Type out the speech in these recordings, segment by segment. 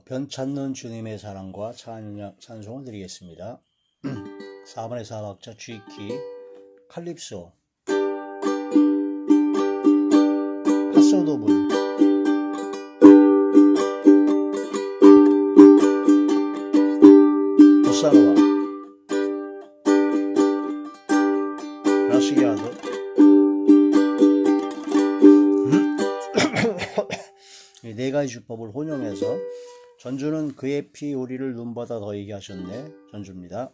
변찮는 주님의 사랑과 찬송을 드리겠습니다. 4번의 4박자 G키, 칼립소, 파소도블, 보사노바, 라시기아도. 이 네 가지 주법을 혼용해서 전주는 그의 피 우리를 눈보다 더이게 하셨네. 전주입니다.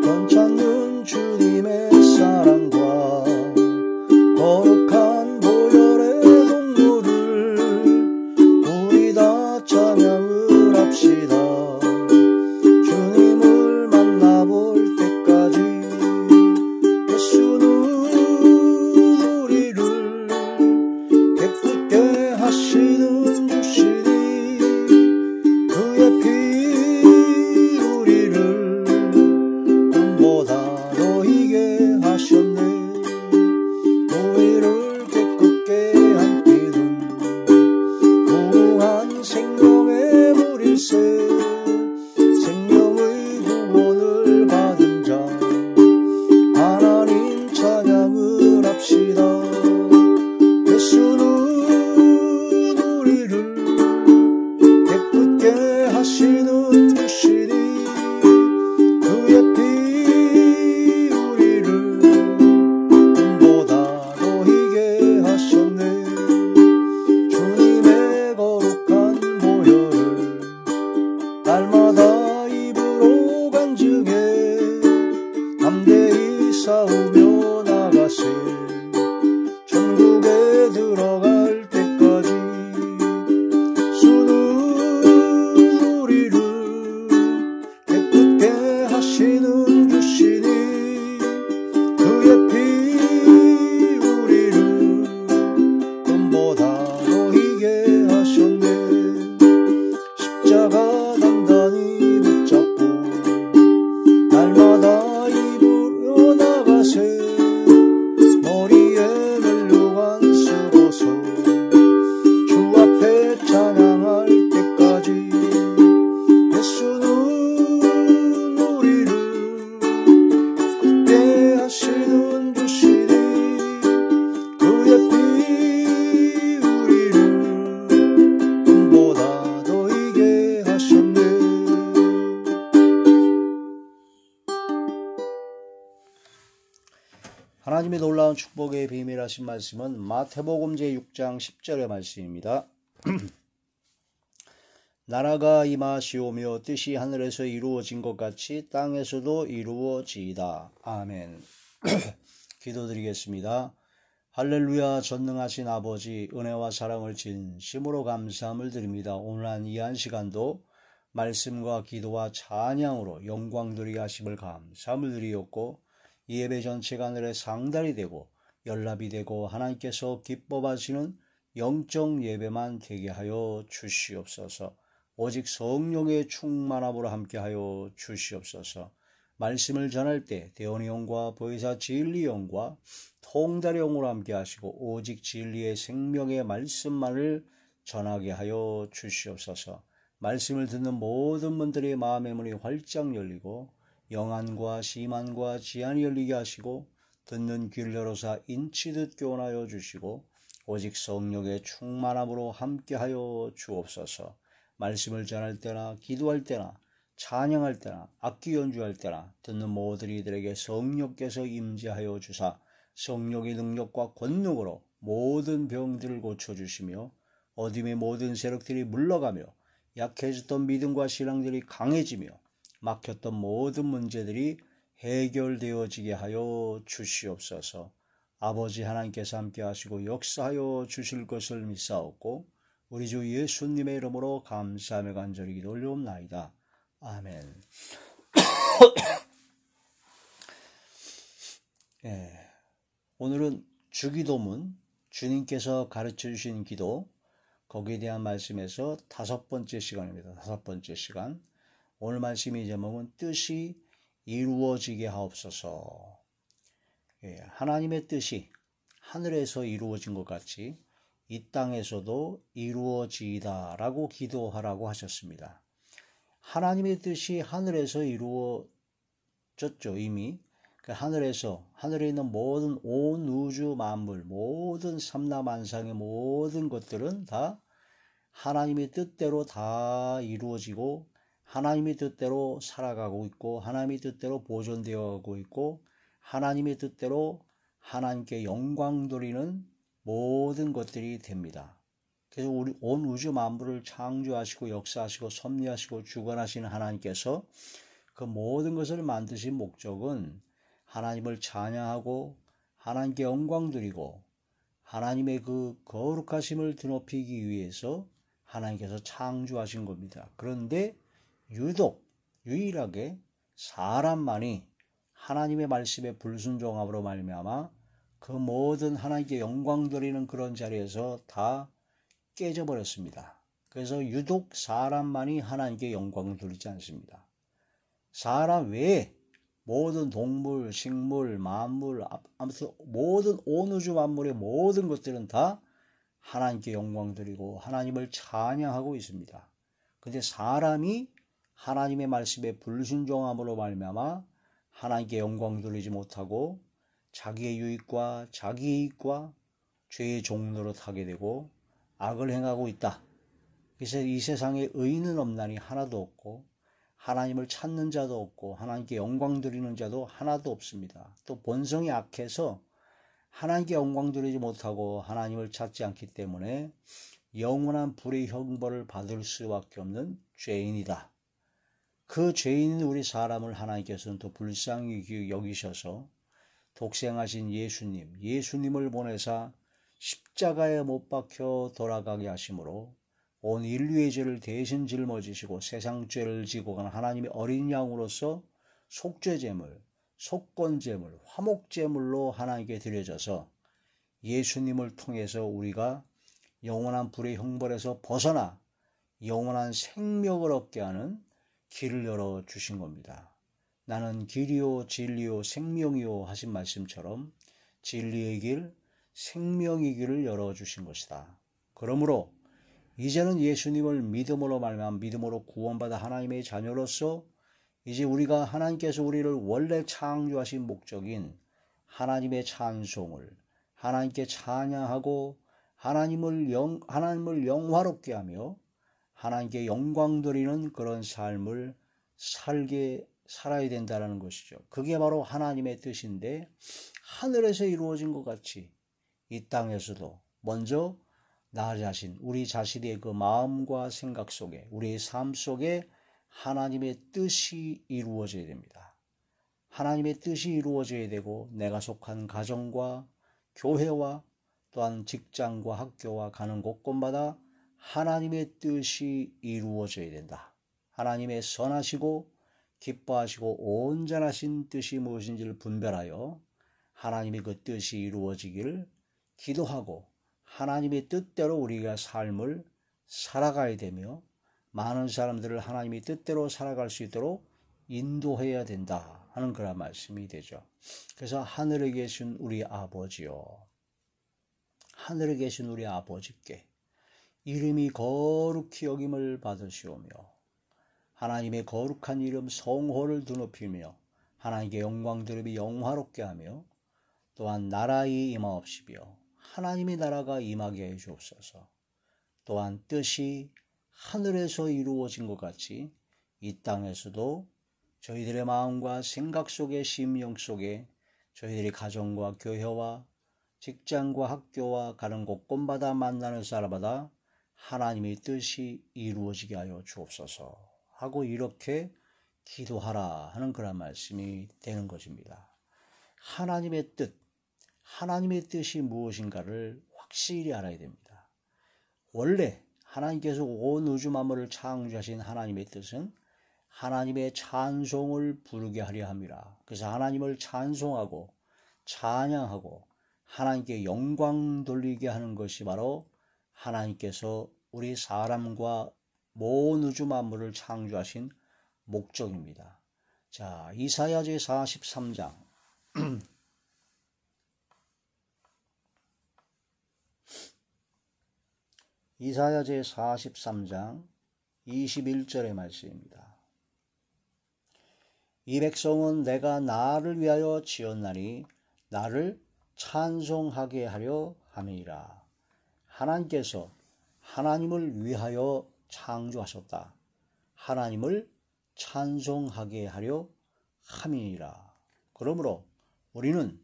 변찮는 주님의 사랑과 거룩한 보혈의 동물을 우리 다 찬양을 합시다. 주님을 만나볼 때까지 예수는 우리를 깨끗게 하시는 주시니 그의 피 우리를 꿈보다 더이게 하셨네. 우리를 깨끗게 한 피는 무궁한 생명의 물일세. 생명의 구원을 받은 자 하나님 찬양을 합시다. 예수는 우리를 깨끗게 하시는 주시니 그의 피 우리를 꿈보다 더이게 하셨네. 주님의 거룩한 보혈을 날마다 입으로 간증해 담대히 싸우며 나가세. 천국에 들어갈 때까지 주는 우리를 깨끗게 하시는 주시니 그의 피 우리를 꿈보다 더이게 하셨네. 십자가 단단히 붙잡고 날마다 입으로 나가세. 머리에 멜로간 쓰고서 주 앞에 찬양할 때까지 예수는 우리를 굳게 하시는 주시니 그의 피 우리를 꿈보다 더이게 하셨네. 하나님의 놀라운 축복의 비밀하신 말씀은 마태복음 제6장 10절의 말씀입니다. 나라가 임하시오며 뜻이 하늘에서 이루어진 것 같이 땅에서도 이루어지이다. 아멘. 기도드리겠습니다. 할렐루야. 전능하신 아버지, 은혜와 사랑을 진심으로 감사함을 드립니다. 오늘 한 이 한 시간도 말씀과 기도와 찬양으로 영광드리게 하심을 감사함을 드리었고, 이 예배 전체가 하늘의 상달이 되고 연락이 되고 하나님께서 기뻐하시는 영적 예배만 되게 하여 주시옵소서. 오직 성령의 충만함으로 함께하여 주시옵소서. 말씀을 전할 때 대언의 영과 보혜사 진리 영과 통달의 영으로 함께하시고 오직 진리의 생명의 말씀만을 전하게 하여 주시옵소서. 말씀을 듣는 모든 분들의 마음의 문이 활짝 열리고 영안과 심안과 지안이 열리게 하시고 듣는 귀를 열어서 인치듯 교훈하여 주시고 오직 성령의 충만함으로 함께하여 주옵소서. 말씀을 전할 때나 기도할 때나 찬양할 때나 악기 연주할 때나 듣는 모든 이들에게 성령께서 임재하여 주사 성령의 능력과 권능으로 모든 병들을 고쳐주시며 어둠의 모든 세력들이 물러가며 약해졌던 믿음과 신앙들이 강해지며 막혔던 모든 문제들이 해결되어지게 하여 주시옵소서. 아버지 하나님께서 함께 하시고 역사하여 주실 것을 믿사옵고 우리 주 예수님의 이름으로 감사하며 간절히 기도 올려옵나이다. 아멘. 오늘은 주기도문, 주님께서 가르쳐 주신 기도, 거기에 대한 말씀에서 5번째 시간입니다. 5번째 시간. 오늘 말씀의 제목은 뜻이 이루어지게 하옵소서. 하나님의 뜻이 하늘에서 이루어진 것 같이 이 땅에서도 이루어지이다 라고 기도하라고 하셨습니다. 하나님의 뜻이 하늘에서 이루어졌죠. 이미 하늘에 있는 모든 온 우주 만물, 모든 삼라만상의 모든 것들은 다 하나님의 뜻대로 다 이루어지고 하나님의 뜻대로 살아가고 있고 하나님의 뜻대로 보존되어 가고 있고 하나님의 뜻대로 하나님께 영광 돌리는 모든 것들이 됩니다. 그래서 우리 온 우주 만물을 창조하시고 역사하시고 섭리하시고 주관하시는 하나님께서 그 모든 것을 만드신 목적은 하나님을 찬양하고 하나님께 영광 드리고 하나님의 그 거룩하심을 드높이기 위해서 하나님께서 창조하신 겁니다. 그런데 유독 유일하게 사람만이 하나님의 말씀에 불순종함으로 말미암아 그 모든 하나님께 영광 드리는 그런 자리에서 다 깨져버렸습니다. 그래서 유독 사람만이 하나님께 영광을 돌리지 않습니다. 사람 외에 모든 동물, 식물, 만물, 아무튼 모든 온 우주 만물의 모든 것들은 다 하나님께 영광 드리고 하나님을 찬양하고 있습니다. 그런데 사람이 하나님의 말씀에 불순종함으로 말미암아 하나님께 영광 돌리지 못하고 자기의 유익과 자기의 이익과 죄의 종로로 타게 되고 악을 행하고 있다. 그래서 이 세상에 의인은 없나니 하나도 없고 하나님을 찾는 자도 없고 하나님께 영광 드리는 자도 하나도 없습니다. 또 본성이 악해서 하나님께 영광 드리지 못하고 하나님을 찾지 않기 때문에 영원한 불의 형벌을 받을 수밖에 없는 죄인이다. 그 죄인인 우리 사람을 하나님께서는 또 불쌍히 여기셔서 독생하신 예수님을 보내사 십자가에 못 박혀 돌아가게 하심으로 온 인류의 죄를 대신 짊어지시고 세상 죄를 지고 간 하나님의 어린 양으로서 속죄제물, 속건제물, 화목제물로 하나님께 드려져서 예수님을 통해서 우리가 영원한 불의 형벌에서 벗어나 영원한 생명을 얻게 하는 길을 열어주신 겁니다. 나는 길이요 진리요 생명이요 하신 말씀처럼 진리의 길, 생명의 길을 열어주신 것이다. 그러므로 이제는 예수님을 믿음으로 말미암아 믿음으로 구원받아 하나님의 자녀로서 이제 우리가 하나님께서 우리를 원래 창조하신 목적인 하나님의 찬송을 하나님께 찬양하고 하나님을 영화롭게 하며 하나님께 영광 드리는 그런 삶을 살아야 된다는 것이죠. 그게 바로 하나님의 뜻인데 하늘에서 이루어진 것 같이 이 땅에서도 먼저 나 자신, 우리 자신의 그 마음과 생각 속에 우리의 삶 속에 하나님의 뜻이 이루어져야 됩니다. 하나님의 뜻이 이루어져야 되고 내가 속한 가정과 교회와 또한 직장과 학교와 가는 곳곳마다 하나님의 뜻이 이루어져야 된다. 하나님의 선하시고 기뻐하시고 온전하신 뜻이 무엇인지를 분별하여 하나님의 그 뜻이 이루어지기를 기도하고 하나님의 뜻대로 우리가 삶을 살아가야 되며 많은 사람들을 하나님의 뜻대로 살아갈 수 있도록 인도해야 된다 하는 그런 말씀이 되죠. 그래서 하늘에 계신 우리 아버지요, 하늘에 계신 우리 아버지께 이름이 거룩히 여김을 받으시오며 하나님의 거룩한 이름 성호를 드높이며 하나님께 영광 드리며 영화롭게 하며 또한 나라의 임하옵시며 하나님의 나라가 임하게 해 주옵소서. 또한 뜻이 하늘에서 이루어진 것 같이 이 땅에서도 저희들의 마음과 생각 속에 심령 속에 저희들의 가정과 교회와 직장과 학교와 가는 곳곳마다 만나는 사람마다 하나님의 뜻이 이루어지게 하여 주옵소서 하고 이렇게 기도하라 하는 그런 말씀이 되는 것입니다. 하나님의 뜻이 무엇인가를 확실히 알아야 됩니다. 원래 하나님께서 온 우주 만물을 창조하신 하나님의 뜻은 하나님의 찬송을 부르게 하려 함이라. 그래서 하나님을 찬송하고 찬양하고 하나님께 영광 돌리게 하는 것이 바로 하나님께서 우리 사람과 온 우주 만물을 창조하신 목적입니다. 자, 이사야 제 43장 이사야 제43장 21절의 말씀입니다. 이 백성은 내가 나를 위하여 지었나니 나를 찬송하게 하려 함이니라. 하나님께서 하나님을 위하여 창조하셨다. 하나님을 찬송하게 하려 함이니라. 그러므로 우리는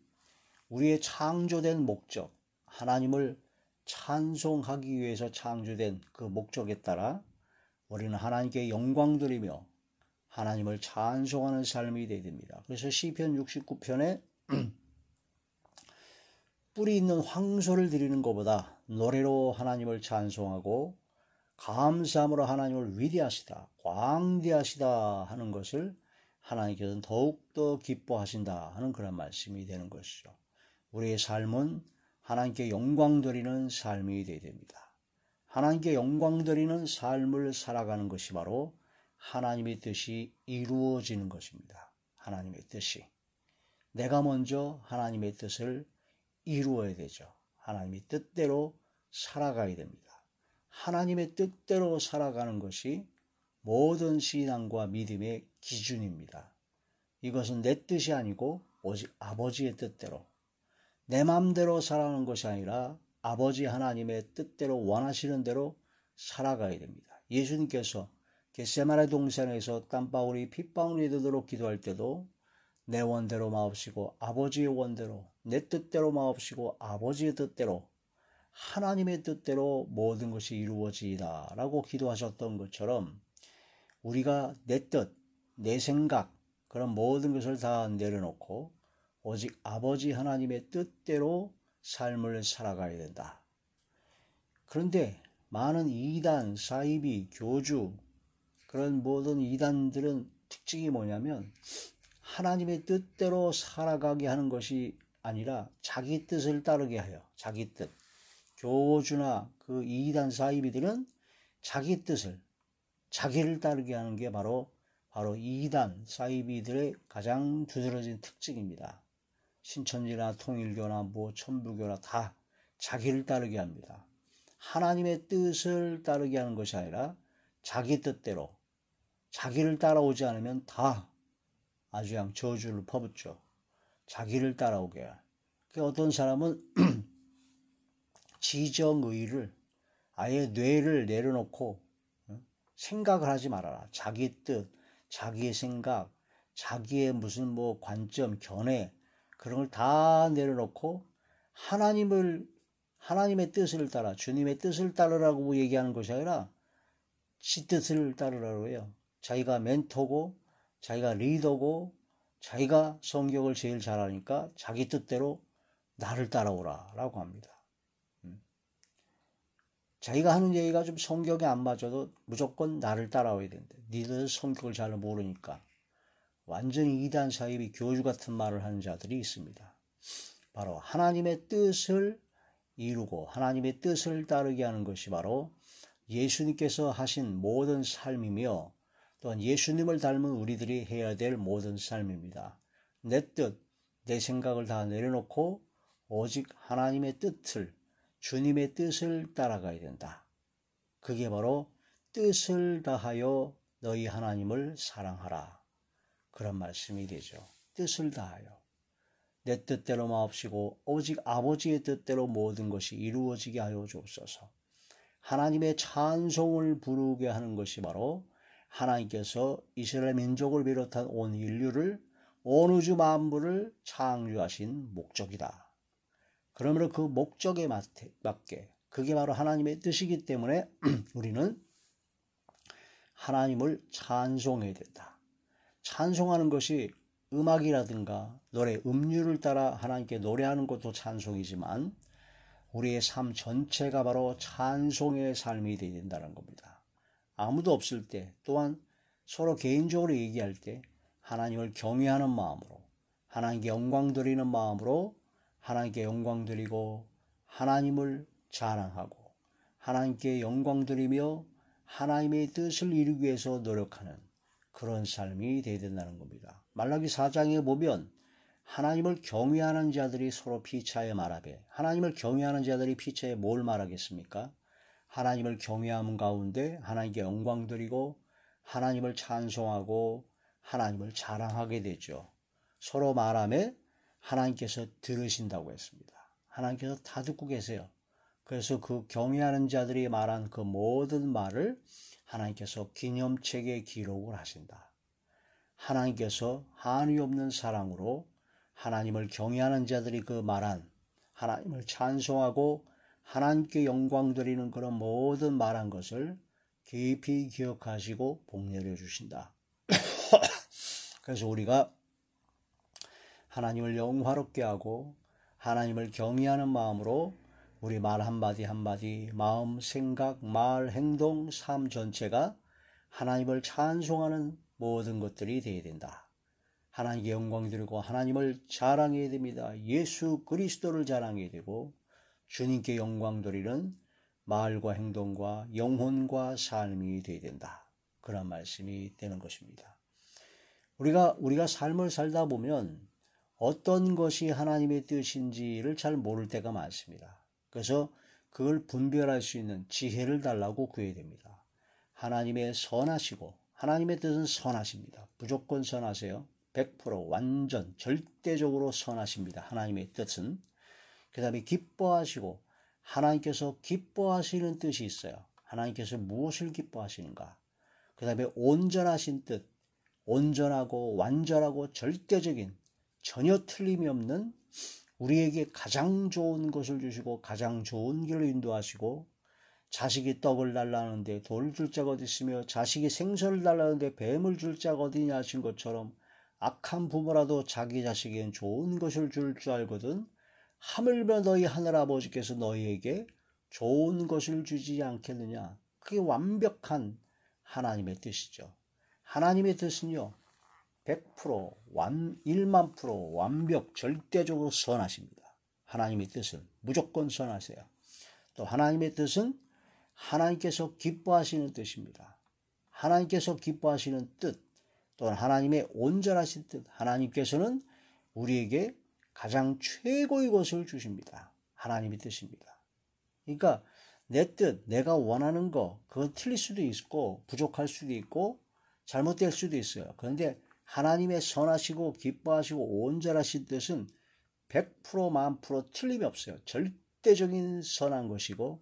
우리의 창조된 목적, 하나님을 찬송하기 위해서 창조된 그 목적에 따라 우리는 하나님께 영광 드리며 하나님을 찬송하는 삶이 되어야 됩니다. 그래서 시편 69편에 뿌리 있는 황소를 드리는 것보다 노래로 하나님을 찬송하고 감사함으로 하나님을 위대하시다, 광대하시다 하는 것을 하나님께서는 더욱더 기뻐하신다 하는 그런 말씀이 되는 것이죠. 우리의 삶은 하나님께 영광 드리는 삶이 되어야 됩니다. 하나님께 영광 드리는 삶을 살아가는 것이 바로 하나님의 뜻이 이루어지는 것입니다. 하나님의 뜻이. 내가 먼저 하나님의 뜻을 이루어야 되죠. 하나님의 뜻대로 살아가야 됩니다. 하나님의 뜻대로 살아가는 것이 모든 신앙과 믿음의 기준입니다. 이것은 내 뜻이 아니고 오직 아버지의 뜻대로, 내 마음대로 살아가는 것이 아니라 아버지 하나님의 뜻대로 원하시는 대로 살아가야 됩니다. 예수님께서 겟세마네 동산에서 땀방울이 핏방울이 되도록 기도할 때도 내 원대로 마옵시고 아버지의 원대로, 내 뜻대로 마옵시고 아버지의 뜻대로, 하나님의 뜻대로 모든 것이 이루어지이다 라고 기도하셨던 것처럼 우리가 내 뜻, 내 생각, 그런 모든 것을 다 내려놓고 오직 아버지 하나님의 뜻대로 삶을 살아가야 된다. 그런데 많은 이단, 사이비, 교주, 그런 모든 이단들은 특징이 뭐냐면 하나님의 뜻대로 살아가게 하는 것이 아니라 자기 뜻을 따르게 하여, 자기 뜻. 교주나 그 이단, 사이비들은 자기 뜻을, 자기를 따르게 하는 게 바로 이단, 사이비들의 가장 두드러진 특징입니다. 신천지나 통일교나 천부교나 다 자기를 따르게 합니다. 하나님의 뜻을 따르게 하는 것이 아니라 자기 뜻대로, 자기를 따라오지 않으면 다 아주 그냥 저주를 퍼붓죠. 자기를 따라오게. 어떤 사람은 지정의를, 아예 뇌를 내려놓고 생각을 하지 말아라. 자기 뜻, 자기의 생각, 자기의 무슨 관점, 견해, 그런 걸 다 내려놓고 하나님의 뜻을 따라, 주님의 뜻을 따르라고 얘기하는 것이 아니라 지 뜻을 따르라고 해요. 자기가 멘토고, 자기가 리더고, 자기가 성경을 제일 잘하니까 자기 뜻대로 나를 따라오라 라고 합니다. 자기가 하는 얘기가 좀 성경에 안 맞아도 무조건 나를 따라와야 된대. 니들 성경을 잘 모르니까. 완전히 이단, 사이비, 교주 같은 말을 하는 자들이 있습니다. 바로 하나님의 뜻을 이루고 하나님의 뜻을 따르게 하는 것이 바로 예수님께서 하신 모든 삶이며 또한 예수님을 닮은 우리들이 해야 될 모든 삶입니다. 내 뜻, 내 생각을 다 내려놓고 오직 하나님의 뜻을, 주님의 뜻을 따라가야 된다. 그게 바로 뜻을 다하여 너희 하나님을 사랑하라. 그런 말씀이 되죠. 뜻을 다하여. 내 뜻대로 마옵시고 오직 아버지의 뜻대로 모든 것이 이루어지게 하여 주옵소서. 하나님의 찬송을 부르게 하는 것이 바로 하나님께서 이스라엘 민족을 비롯한 온 인류를, 온 우주 만물을 창조하신 목적이다. 그러므로 그 목적에 맞게, 그게 바로 하나님의 뜻이기 때문에 우리는 하나님을 찬송해야 된다. 찬송하는 것이 음악이라든가 노래, 음률을 따라 하나님께 노래하는 것도 찬송이지만 우리의 삶 전체가 바로 찬송의 삶이 되어야 된다는 겁니다. 아무도 없을 때, 또한 서로 개인적으로 얘기할 때 하나님을 경외하는 마음으로, 하나님께 영광 드리는 마음으로 하나님께 영광 드리고 하나님을 자랑하고 하나님께 영광 드리며 하나님의 뜻을 이루기 위해서 노력하는 그런 삶이 되어야 된다는 겁니다. 말라기 4장에 보면 하나님을 경외하는 자들이 서로 피차에 말하되, 하나님을 경외하는 자들이 피차에 뭘 말하겠습니까? 하나님을 경외하는 가운데 하나님께 영광 드리고 하나님을 찬송하고 하나님을 자랑하게 되죠. 서로 말하며 하나님께서 들으신다고 했습니다. 하나님께서 다 듣고 계세요. 그래서 그 경외하는 자들이 말한 그 모든 말을 하나님께서 기념책에 기록을 하신다. 하나님께서 한이 없는 사랑으로 하나님을 경외하는 자들이 그 말한 하나님을 찬송하고 하나님께 영광 드리는 그런 모든 말한 것을 깊이 기억하시고 복내려 주신다. 그래서 우리가 하나님을 영화롭게 하고 하나님을 경외하는 마음으로 우리 말 한마디 한마디, 마음, 생각, 말, 행동, 삶 전체가 하나님을 찬송하는 모든 것들이 되어야 된다. 하나님께 영광 드리고 하나님을 자랑해야 됩니다. 예수 그리스도를 자랑해야 되고 주님께 영광 드리는 말과 행동과 영혼과 삶이 되어야 된다. 그런 말씀이 되는 것입니다. 우리가 삶을 살다 보면 어떤 것이 하나님의 뜻인지를 잘 모를 때가 많습니다. 그래서 그걸 분별할 수 있는 지혜를 달라고 구해야 됩니다. 하나님의 선하시고 하나님의 뜻은 선하십니다. 무조건 선하세요. 100% 완전 절대적으로 선하십니다. 하나님의 뜻은. 그 다음에 기뻐하시고 하나님께서 기뻐하시는 뜻이 있어요. 하나님께서 무엇을 기뻐하시는가? 그 다음에 온전하신 뜻, 온전하고 완전하고 절대적인 전혀 틀림이 없는 우리에게 가장 좋은 것을 주시고 가장 좋은 길로 인도하시고 자식이 떡을 달라는데 돌을 줄 자가 어디 있으며 자식이 생선을 달라는데 뱀을 줄 자가 어디냐 하신 것처럼 악한 부모라도 자기 자식에겐 좋은 것을 줄 줄 알거든 하물며 너희 하늘아버지께서 너희에게 좋은 것을 주지 않겠느냐. 그게 완벽한 하나님의 뜻이죠. 하나님의 뜻은요 100% 1만 프로 완벽 절대적으로 선하십니다. 하나님의 뜻은 무조건 선하세요. 또 하나님의 뜻은 하나님께서 기뻐하시는 뜻입니다. 하나님께서 기뻐하시는 뜻 또는 하나님의 온전하신 뜻 하나님께서는 우리에게 가장 최고의 것을 주십니다. 하나님의 뜻입니다. 그러니까 내 뜻, 내가 원하는 거 그건 틀릴 수도 있고 부족할 수도 있고 잘못될 수도 있어요. 그런데 하나님의 선하시고 기뻐하시고 온전하신 뜻은 100% 만 프로 틀림이 없어요. 절대적인 선한 것이고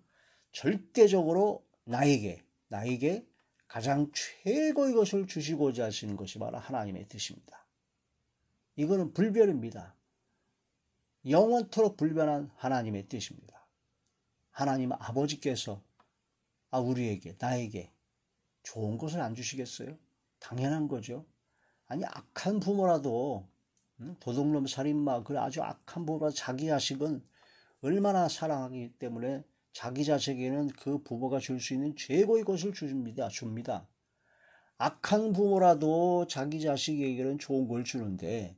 절대적으로 나에게 가장 최고의 것을 주시고자 하시는 것이 바로 하나님의 뜻입니다. 이거는 불변입니다. 영원토록 불변한 하나님의 뜻입니다. 하나님 아버지께서 우리에게 나에게 좋은 것을 안 주시겠어요? 당연한 거죠. 아니 악한 부모라도 도둑놈 살인마 그 아주 악한 부모라도 자기 자식은 얼마나 사랑하기 때문에 자기 자식에게는 그 부모가 줄 수 있는 최고의 것을 줍니다. 악한 부모라도 자기 자식에게는 좋은 걸 주는데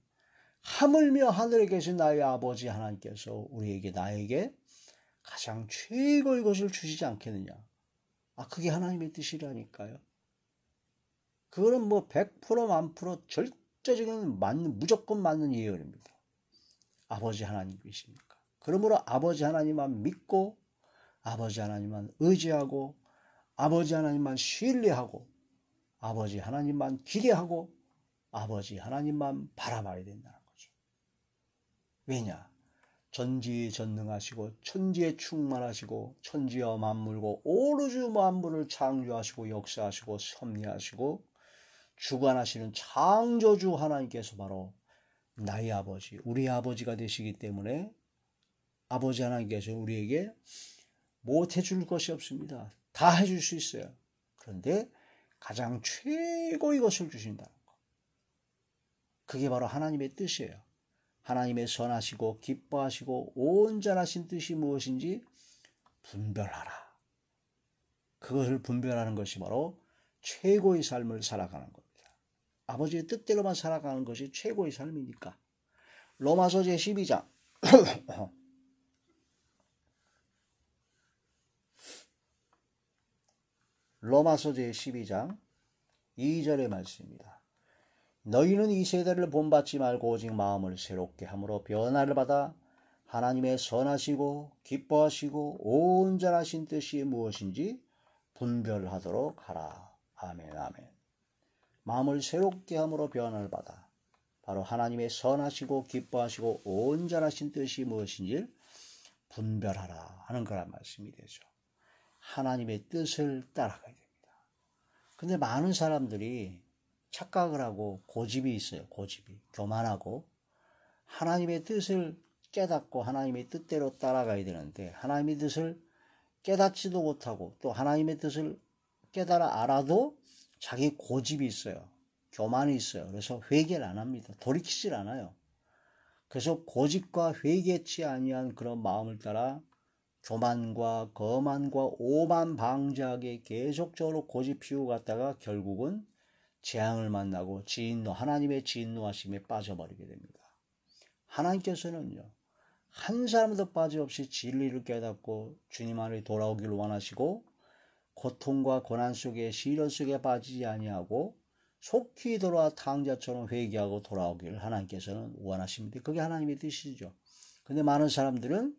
하물며 하늘에 계신 나의 아버지 하나님께서 우리에게 나에게 가장 최고의 것을 주시지 않겠느냐. 그게 하나님의 뜻이라니까요. 그거는 뭐 100% 만 프로 절대적인 무조건 맞는 예언입니다. 아버지 하나님이시니까. 그러므로 아버지 하나님만 믿고 아버지 하나님만 의지하고 아버지 하나님만 신뢰하고 아버지 하나님만 기대하고 아버지 하나님만 바라봐야 된다는 거죠. 왜냐? 전지전능하시고 천지에 충만하시고 천지와 만물과 오로지 만물을 창조하시고 역사하시고 섭리하시고 주관하시는 창조주 하나님께서 바로 나의 아버지, 우리 아버지가 되시기 때문에 아버지 하나님께서 우리에게 못 해줄 것이 없습니다. 다 해줄 수 있어요. 그런데 가장 최고의 것을 주신다는 것. 그게 바로 하나님의 뜻이에요. 하나님의 선하시고 기뻐하시고 온전하신 뜻이 무엇인지 분별하라. 그것을 분별하는 것이 바로 최고의 삶을 살아가는 겁니다. 아버지의 뜻대로만 살아가는 것이 최고의 삶이니까. 로마서 제12장 로마서 제12장 2절의 말씀입니다. 너희는 이 세대를 본받지 말고 오직 마음을 새롭게 함으로 변화를 받아 하나님의 선하시고 기뻐하시고 온전하신 뜻이 무엇인지 분별하도록 하라. 아멘, 아멘. 마음을 새롭게 함으로 변화를 받아 바로 하나님의 선하시고 기뻐하시고 온전하신 뜻이 무엇인지 분별하라 하는 거란 말씀이 되죠. 하나님의 뜻을 따라가야 됩니다. 근데 많은 사람들이 착각을 하고 고집이 있어요. 고집이. 교만하고 하나님의 뜻을 깨닫고 하나님의 뜻대로 따라가야 되는데 하나님의 뜻을 깨닫지도 못하고 또 하나님의 뜻을 깨달아 알아도 자기 고집이 있어요. 교만이 있어요. 그래서 회개를 안 합니다. 돌이키질 않아요. 그래서 고집과 회개치 아니한 그런 마음을 따라 교만과 거만과 오만방자하게 계속적으로 고집 피우고 갔다가 결국은 재앙을 만나고 하나님의 진노하심에 빠져버리게 됩니다. 하나님께서는요, 한 사람도 빠짐없이 진리를 깨닫고 주님 안에 돌아오기를 원하시고 고통과 고난 속에 시련 속에 빠지지 아니하고 속히 돌아와 탕자처럼 회개하고 돌아오기를 하나님께서는 원하십니다. 그게 하나님의 뜻이죠. 근데 많은 사람들은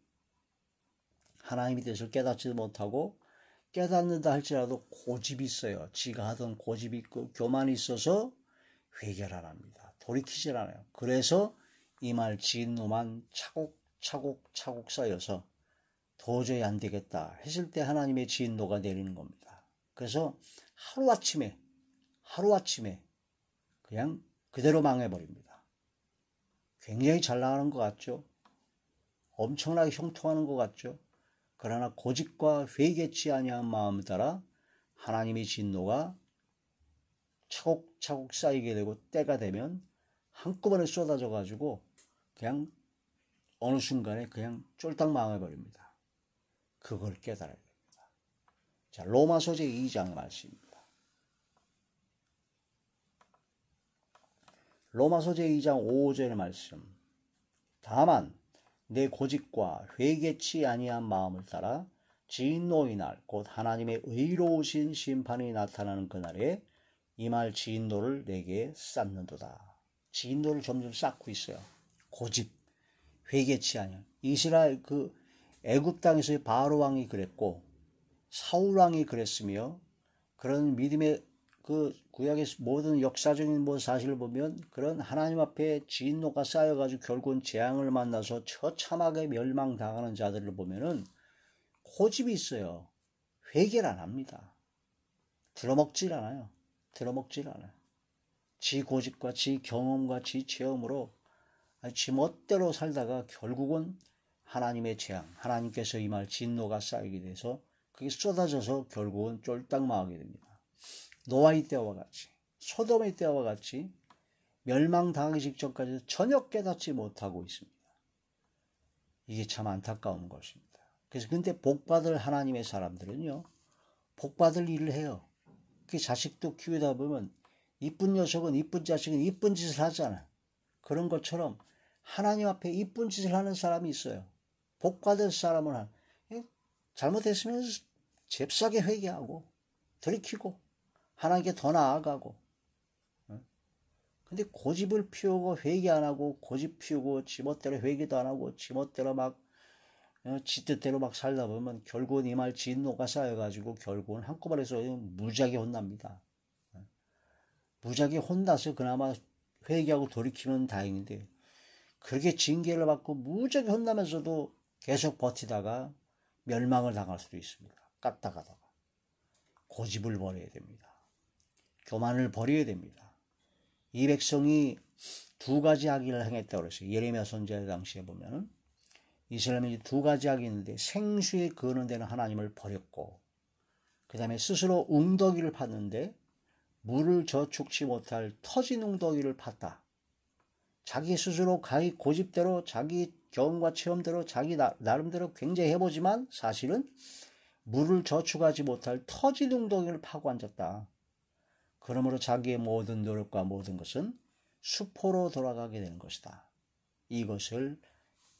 하나님의 뜻을 깨닫지도 못하고 깨닫는다 할지라도 고집이 있어요. 지가 하던 고집이 있고 교만이 있어서 회개를 안 합니다. 돌이키질 않아요. 그래서 이 말 진노만 차곡차곡 쌓여서 도저히 안 되겠다 했을 때 하나님의 진노가 내리는 겁니다. 그래서 하루아침에 그냥 그대로 망해버립니다. 굉장히 잘 나가는 것 같죠? 엄청나게 형통하는 것 같죠? 그러나 고집과 회개치 아니한 마음 따라 하나님의 진노가 차곡차곡 쌓이게 되고 때가 되면 한꺼번에 쏟아져 가지고 그냥 어느 순간에 그냥 쫄딱 망해버립니다. 그걸 깨달아야 됩니다. 자, 로마서 제2장 말씀입니다. 로마서 제2장 5절의 말씀. 다만 내 고집과 회개치 아니한 마음을 따라 진노의 날 곧 하나님의 의로우신 심판이 나타나는 그날에 이 말 진노를 내게 쌓는도다. 진노를 점점 쌓고 있어요. 고집, 회개치 아니한. 이스라엘 애굽 땅에서의 바로 왕이 그랬고 사울 왕이 그랬으며 그런 믿음의 구약의 모든 역사적인 사실을 보면 그런 하나님 앞에 진노가 쌓여가지고 결국은 재앙을 만나서 처참하게 멸망당하는 자들을 보면은 고집이 있어요. 회개를 안 합니다. 들어먹질 않아요. 지 고집과 지 경험과 지 체험으로 지 멋대로 살다가 결국은 하나님의 재앙, 하나님께서 이 말 진노가 쌓이게 돼서 그게 쏟아져서 결국은 쫄딱 망하게 됩니다. 노아의 때와 같이, 소돔의 때와 같이 멸망당하기 직전까지 전혀 깨닫지 못하고 있습니다. 이게 참 안타까운 것입니다. 그래서 근데 복받을 하나님의 사람들은요, 복받을 일을 해요. 그 자식도 키우다 보면 이쁜 녀석은 이쁜 자식은 이쁜 짓을 하잖아요. 그런 것처럼 하나님 앞에 이쁜 짓을 하는 사람이 있어요. 복받을 사람은 잘못했으면 잽싸게 회개하고 들이키고 하나님께 더 나아가고. 근데 고집을 피우고 회개 안 하고 고집 피우고 지멋대로 회개도 안 하고 지멋대로 지 뜻대로 막 살다 보면 결국은 이 말 진노가 쌓여가지고 결국은 한꺼번에 무지하게 혼납니다. 무지하게 혼나서 그나마 회개하고 돌이키면 다행인데 그렇게 징계를 받고 무지하게 혼나면서도 계속 버티다가 멸망을 당할 수도 있습니다. 까딱하다가. 고집을 버려야 됩니다. 교만을 버려야 됩니다. 이 백성이 두 가지 악의를 행했다고 그랬어요. 예레미야 선지자 당시에 보면은 이스라엘이 두 가지 악이 있는데 생수에 거는 데는 하나님을 버렸고 그 다음에 스스로 웅덩이를 팠는데 물을 저축치 못할 터진 웅덩이를 팠다. 자기 스스로 자기 고집대로 자기 경험과 체험대로 자기 나름대로 굉장히 해보지만 사실은 물을 저축하지 못할 터진 웅덩이를 파고 앉았다. 그러므로 자기의 모든 노력과 모든 것은 수포로 돌아가게 되는 것이다. 이것을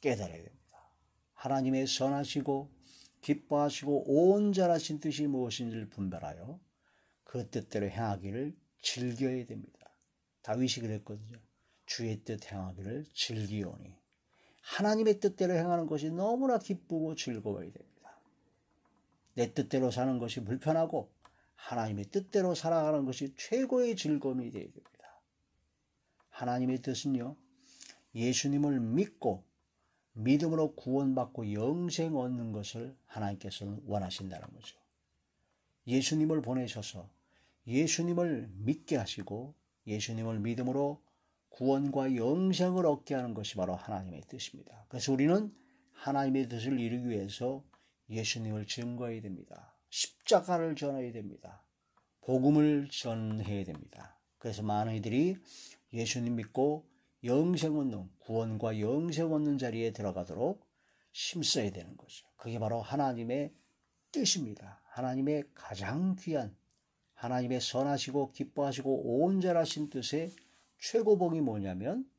깨달아야 됩니다. 하나님의 선하시고 기뻐하시고 온전하신 뜻이 무엇인지를 분별하여 그 뜻대로 행하기를 즐겨야 됩니다. 다윗이 그랬거든요. 주의 뜻 행하기를 즐기오니 하나님의 뜻대로 행하는 것이 너무나 기쁘고 즐거워야 됩니다. 내 뜻대로 사는 것이 불편하고 하나님의 뜻대로 살아가는 것이 최고의 즐거움이 되어야 됩니다. 하나님의 뜻은요, 예수님을 믿고 믿음으로 구원받고 영생 얻는 것을 하나님께서는 원하신다는 거죠. 예수님을 보내셔서 예수님을 믿게 하시고 예수님을 믿음으로 구원과 영생을 얻게 하는 것이 바로 하나님의 뜻입니다. 그래서 우리는 하나님의 뜻을 이루기 위해서 예수님을 증거해야 됩니다. 십자가를 전해야 됩니다. 복음을 전해야 됩니다. 그래서 많은 이들이 예수님 믿고 영생 얻는, 구원과 영생 얻는 자리에 들어가도록 힘써야 되는 거죠. 그게 바로 하나님의 뜻입니다. 하나님의 가장 귀한, 하나님의 선하시고 기뻐하시고 온전하신 뜻의 최고봉이 뭐냐면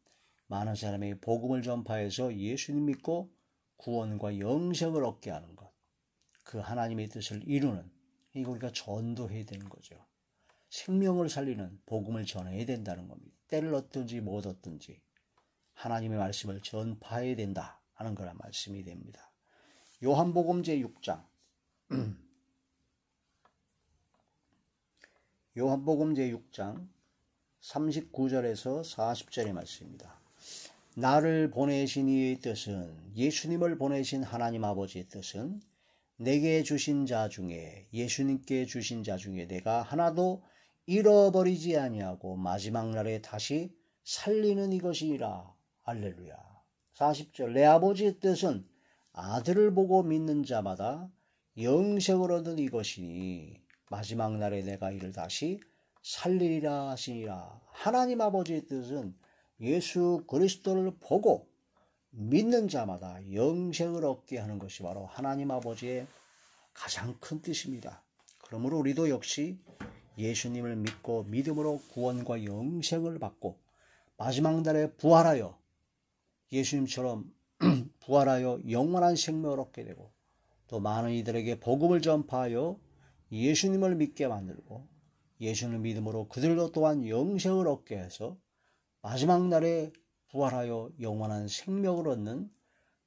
많은 사람이 복음을 전파해서 예수님 믿고 구원과 영생을 얻게 하는 것. 그 하나님의 뜻을 이루는, 이거 우리가 전도해야 되는 거죠. 생명을 살리는 복음을 전해야 된다는 겁니다. 때를 얻든지 못 얻든지 하나님의 말씀을 전파해야 된다 하는 거란 말씀이 됩니다. 요한복음 제6장 요한복음 제6장 39절에서 40절의 말씀입니다. 나를 보내신 이의 뜻은, 예수님을 보내신 하나님 아버지의 뜻은 내게 주신 자 중에, 예수님께 주신 자 중에 내가 하나도 잃어버리지 아니하고 마지막 날에 다시 살리는 이것이니라. 할렐루야. 40절, 내 아버지의 뜻은 아들을 보고 믿는 자마다 영생을 얻는 이것이니 마지막 날에 내가 이를 다시 살리리라 하시니라. 하나님 아버지의 뜻은 예수 그리스도를 보고 믿는 자마다 영생을 얻게 하는 것이 바로 하나님 아버지의 가장 큰 뜻입니다. 그러므로 우리도 역시 예수님을 믿고 믿음으로 구원과 영생을 받고 마지막 날에 부활하여 예수님처럼 부활하여 영원한 생명을 얻게 되고 또 많은 이들에게 복음을 전파하여 예수님을 믿게 만들고 예수님을 믿음으로 그들도 또한 영생을 얻게 해서 마지막 날에 부활하여 영원한 생명을 얻는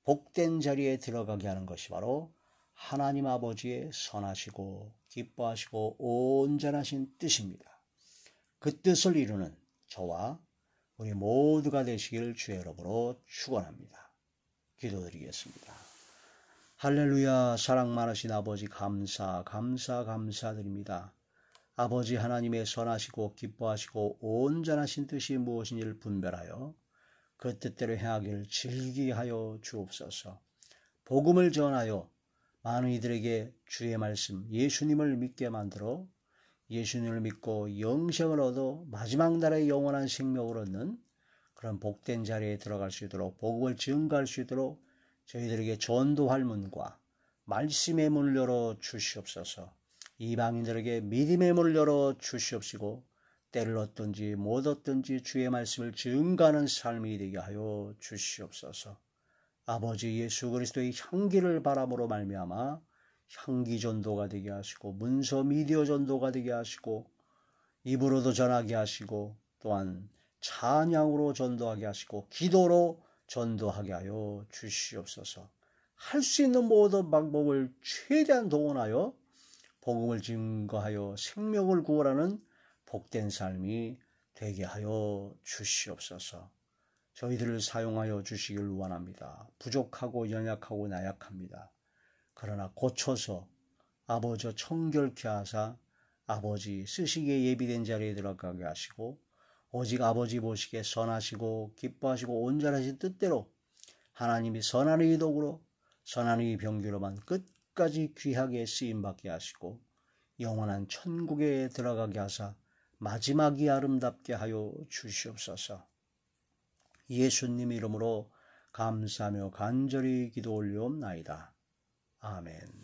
복된 자리에 들어가게 하는 것이 바로 하나님 아버지의 선하시고 기뻐하시고 온전하신 뜻입니다. 그 뜻을 이루는 저와 우리 모두가 되시길 주의 이름으로 축원합니다. 기도드리겠습니다. 할렐루야. 사랑 많으신 아버지 감사드립니다. 아버지 하나님의 선하시고 기뻐하시고 온전하신 뜻이 무엇인지를 분별하여 그 뜻대로 행하기를 즐기게 하여 주옵소서. 복음을 전하여 많은 이들에게 주의 말씀 예수님을 믿게 만들어 예수님을 믿고 영생을 얻어 마지막 날에 영원한 생명을 얻는 그런 복된 자리에 들어갈 수 있도록 복음을 증거할 수 있도록 저희들에게 전도할 문과 말씀의 문을 열어 주시옵소서. 이방인들에게 믿음의 문을 열어 주시옵시고 때를 얻든지 못 얻든지 주의 말씀을 증거하는 삶이 되게 하여 주시옵소서. 아버지 예수 그리스도의 향기를 바람으로 말미암아 향기 전도가 되게 하시고 문서 미디어 전도가 되게 하시고 입으로도 전하게 하시고 또한 찬양으로 전도하게 하시고 기도로 전도하게 하여 주시옵소서. 할 수 있는 모든 방법을 최대한 동원하여 복음을 증거하여 생명을 구원하는 복된 삶이 되게 하여 주시옵소서. 저희들을 사용하여 주시길 원합니다. 부족하고 연약하고 나약합니다. 그러나 고쳐서 아버지 청결케 하사 아버지 쓰시기에 예비된 자리에 들어가게 하시고 오직 아버지 보시기에 선하시고 기뻐하시고 온전하신 뜻대로 하나님이 선한 의독으로 선한 의 병기로만 끝까지 귀하게 쓰임받게 하시고 영원한 천국에 들어가게 하사 마지막이 아름답게 하여 주시옵소서. 예수님 이름으로 감사하며 간절히 기도 올리옵나이다. 아멘.